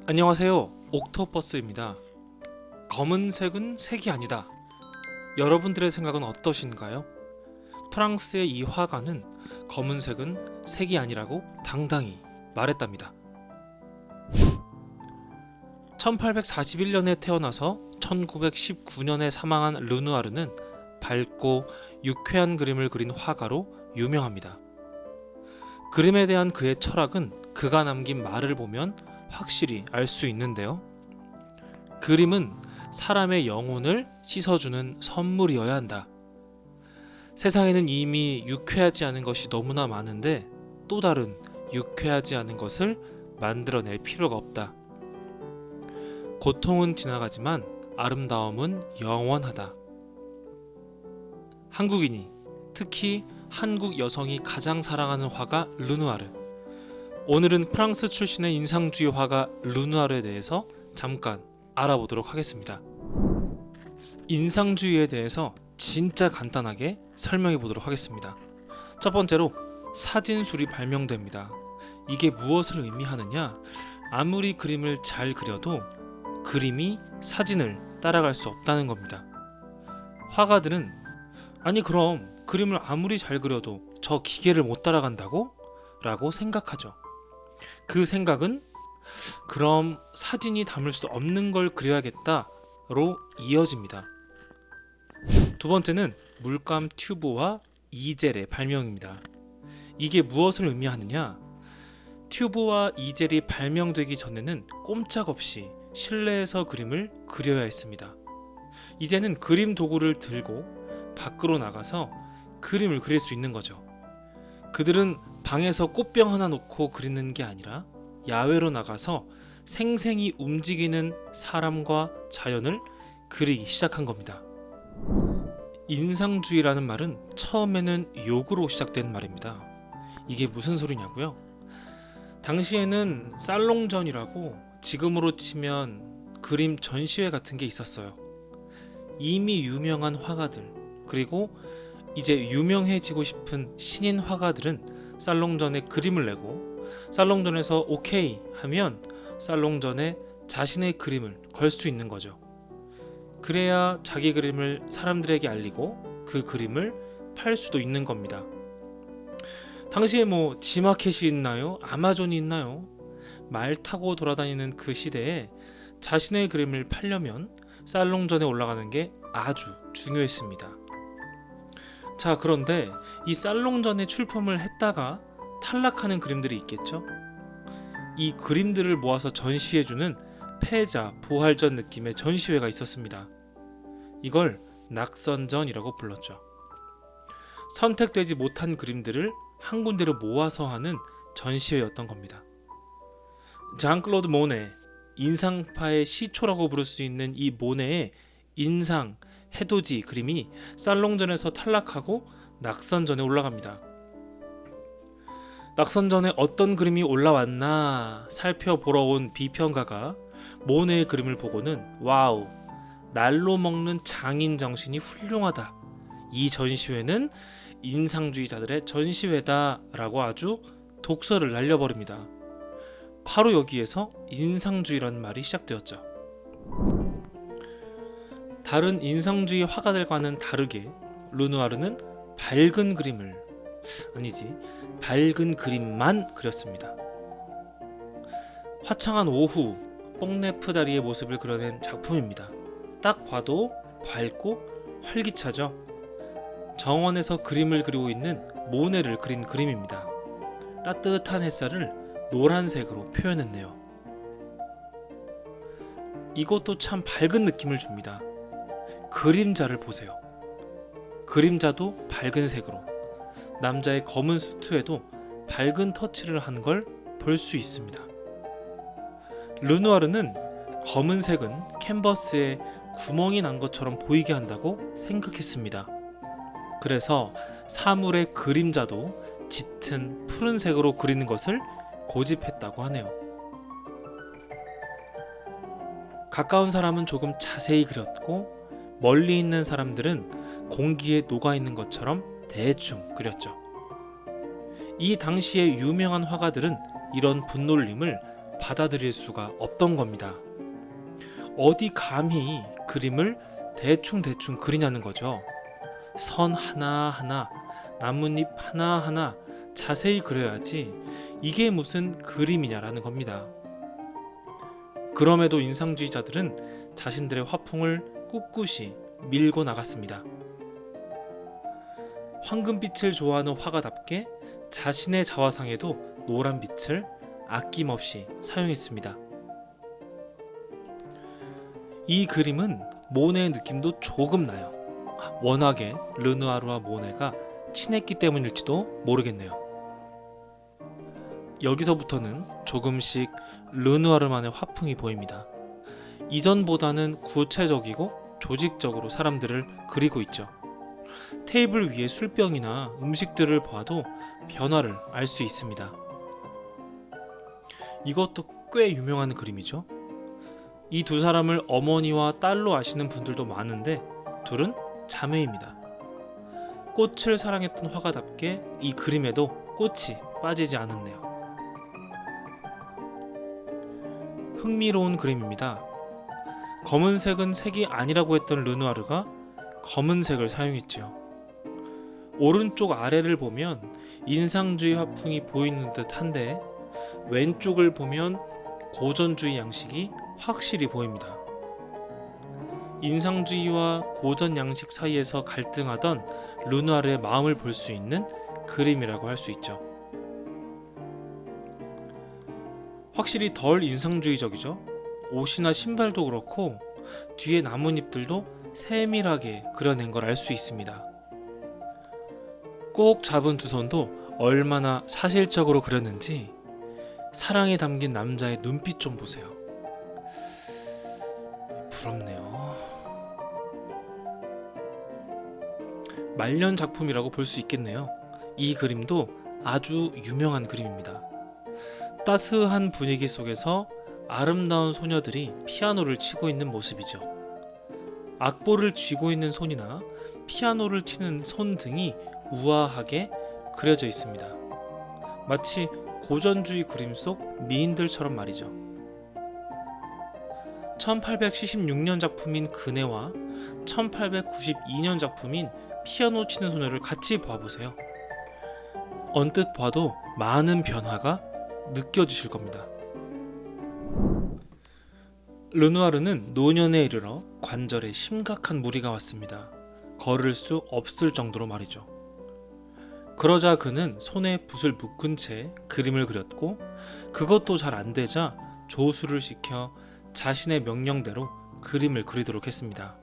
안녕하세요. 옥토퍼스입니다. 검은색은 색이 아니다. 여러분들의 생각은 어떠신가요? 프랑스의 이 화가는 검은색은 색이 아니라고 당당히 말했답니다. 1841년에 태어나서 1919년에 사망한 르누아르는 밝고 유쾌한 그림을 그린 화가로 유명합니다. 그림에 대한 그의 철학은 그가 남긴 말을 보면 확실히 알 수 있는데요. 그림은 사람의 영혼을 씻어주는 선물이어야 한다. 세상에는 이미 유쾌하지 않은 것이 너무나 많은데 또 다른 유쾌하지 않은 것을 만들어낼 필요가 없다. 고통은 지나가지만 아름다움은 영원하다. 한국인이, 특히 한국 여성이 가장 사랑하는 화가 르누아르. 오늘은 프랑스 출신의 인상주의 화가 르누아르에 대해서 잠깐 알아보도록 하겠습니다. 인상주의에 대해서 진짜 간단하게 설명해 보도록 하겠습니다. 첫 번째로 사진술이 발명됩니다. 이게 무엇을 의미하느냐? 아무리 그림을 잘 그려도 그림이 사진을 따라갈 수 없다는 겁니다. 화가들은 아니 그럼 그림을 아무리 잘 그려도 저 기계를 못 따라간다고? 라고 생각하죠. 그 생각은 그럼 사진이 담을 수 없는 걸 그려야겠다로 이어집니다. 두 번째는 물감 튜브와 이젤의 발명입니다. 이게 무엇을 의미하느냐? 튜브와 이젤이 발명되기 전에는 꼼짝없이 실내에서 그림을 그려야 했습니다. 이제는 그림 도구를 들고 밖으로 나가서 그림을 그릴 수 있는 거죠. 그들은 방에서 꽃병 하나 놓고 그리는 게 아니라 야외로 나가서 생생히 움직이는 사람과 자연을 그리기 시작한 겁니다. 인상주의라는 말은 처음에는 욕으로 시작된 말입니다. 이게 무슨 소리냐고요? 당시에는 살롱전이라고 지금으로 치면 그림 전시회 같은 게 있었어요. 이미 유명한 화가들, 그리고 이제 유명해지고 싶은 신인 화가들은 살롱전에 그림을 내고 살롱전에서 오케이 하면 살롱전에 자신의 그림을 걸 수 있는 거죠. 그래야 자기 그림을 사람들에게 알리고 그 그림을 팔 수도 있는 겁니다. 당시에 지마켓이 있나요? 아마존이 있나요? 말 타고 돌아다니는 그 시대에 자신의 그림을 팔려면 살롱전에 올라가는 게 아주 중요했습니다. 자, 그런데 이 살롱전에 출품을 했다가 탈락하는 그림들이 있겠죠? 이 그림들을 모아서 전시해주는 패자 부활전 느낌의 전시회가 있었습니다. 이걸 낙선전이라고 불렀죠. 선택되지 못한 그림들을 한 군데로 모아서 하는 전시회였던 겁니다. 장클로드 모네, 인상파의 시초라고 부를 수 있는 이 모네의 인상, 해돋이 그림이 살롱전에서 탈락하고 낙선전에 올라갑니다. 낙선전에 어떤 그림이 올라왔나 살펴보러 온 비평가가 모네의 그림을 보고는 와우, 날로 먹는 장인 정신이 훌륭하다. 이 전시회는 인상주의자들의 전시회다 라고 아주 독설을 날려버립니다. 바로 여기에서 인상주의라는 말이 시작되었죠. 다른 인상주의 화가들과는 다르게 르누아르는 밝은 그림만 그렸습니다. 화창한 오후, 뽕네프다리의 모습을 그려낸 작품입니다. 딱 봐도 밝고 활기차죠. 정원에서 그림을 그리고 있는 모네를 그린 그림입니다. 따뜻한 햇살을 노란색으로 표현했네요. 이것도 참 밝은 느낌을 줍니다. 그림자를 보세요. 그림자도 밝은 색으로, 남자의 검은 수트에도 밝은 터치를 한 걸 볼 수 있습니다. 르누아르는 검은색은 캔버스에 구멍이 난 것처럼 보이게 한다고 생각했습니다. 그래서 사물의 그림자도 짙은 푸른색으로 그리는 것을 고집했다고 하네요. 가까운 사람은 조금 자세히 그렸고 멀리 있는 사람들은 공기에 녹아있는 것처럼 대충 그렸죠. 이 당시의 유명한 화가들은 이런 분놀림을 받아들일 수가 없던 겁니다. 어디 감히 그림을 대충 그리냐는 거죠. 선 하나하나, 나뭇잎 하나하나 자세히 그려야지 이게 무슨 그림이냐라는 겁니다. 그럼에도 인상주의자들은 자신들의 화풍을 꿋꿋이 밀고 나갔습니다. 황금빛을 좋아하는 화가답게 자신의 자화상에도 노란빛을 아낌없이 사용했습니다. 이 그림은 모네의 느낌도 조금 나요. 워낙에 르누아르와 모네가 친했기 때문일지도 모르겠네요. 여기서부터는 조금씩 르누아르만의 화풍이 보입니다. 이전보다는 구체적이고 조직적으로 사람들을 그리고 있죠. 테이블 위에 술병이나 음식들을 봐도 변화를 알 수 있습니다. 이것도 꽤 유명한 그림이죠. 이 두 사람을 어머니와 딸로 아시는 분들도 많은데 둘은 자매입니다. 꽃을 사랑했던 화가답게 이 그림에도 꽃이 빠지지 않았네요. 흥미로운 그림입니다. 검은색은 색이 아니라고 했던 르누아르가 검은색을 사용했지요. 오른쪽 아래를 보면 인상주의 화풍이 보이는 듯한데 왼쪽을 보면 고전주의 양식이 확실히 보입니다. 인상주의와 고전 양식 사이에서 갈등하던 르누아르의 마음을 볼 수 있는 그림이라고 할 수 있죠. 확실히 덜 인상주의적이죠. 옷이나 신발도 그렇고 뒤에 나뭇잎들도 세밀하게 그려낸 걸 알 수 있습니다. 꼭 잡은 두 손도 얼마나 사실적으로 그렸는지 사랑에 담긴 남자의 눈빛 좀 보세요. 부럽네요. 말년 작품이라고 볼 수 있겠네요. 이 그림도 아주 유명한 그림입니다. 따스한 분위기 속에서 아름다운 소녀들이 피아노를 치고 있는 모습이죠. 악보를 쥐고 있는 손이나 피아노를 치는 손 등이 우아하게 그려져 있습니다. 마치 고전주의 그림 속 미인들처럼 말이죠. 1876년 작품인 그네와 1892년 작품인 피아노 치는 소녀를 같이 봐보세요. 언뜻 봐도 많은 변화가 느껴지실 겁니다. 르누아르는 노년에 이르러 관절에 심각한 무리가 왔습니다. 걸을 수 없을 정도로 말이죠. 그러자 그는 손에 붓을 묶은 채 그림을 그렸고 그것도 잘 안되자 조수를 시켜 자신의 명령대로 그림을 그리도록 했습니다.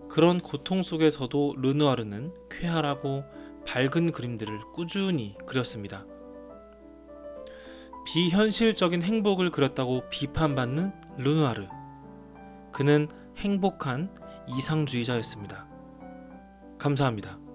그런 고통 속에서도 르누아르는 쾌활하고 밝은 그림들을 꾸준히 그렸습니다. 비현실적인 행복을 그렸다고 비판받는 르누아르. 그는 행복한 이상주의자였습니다. 감사합니다.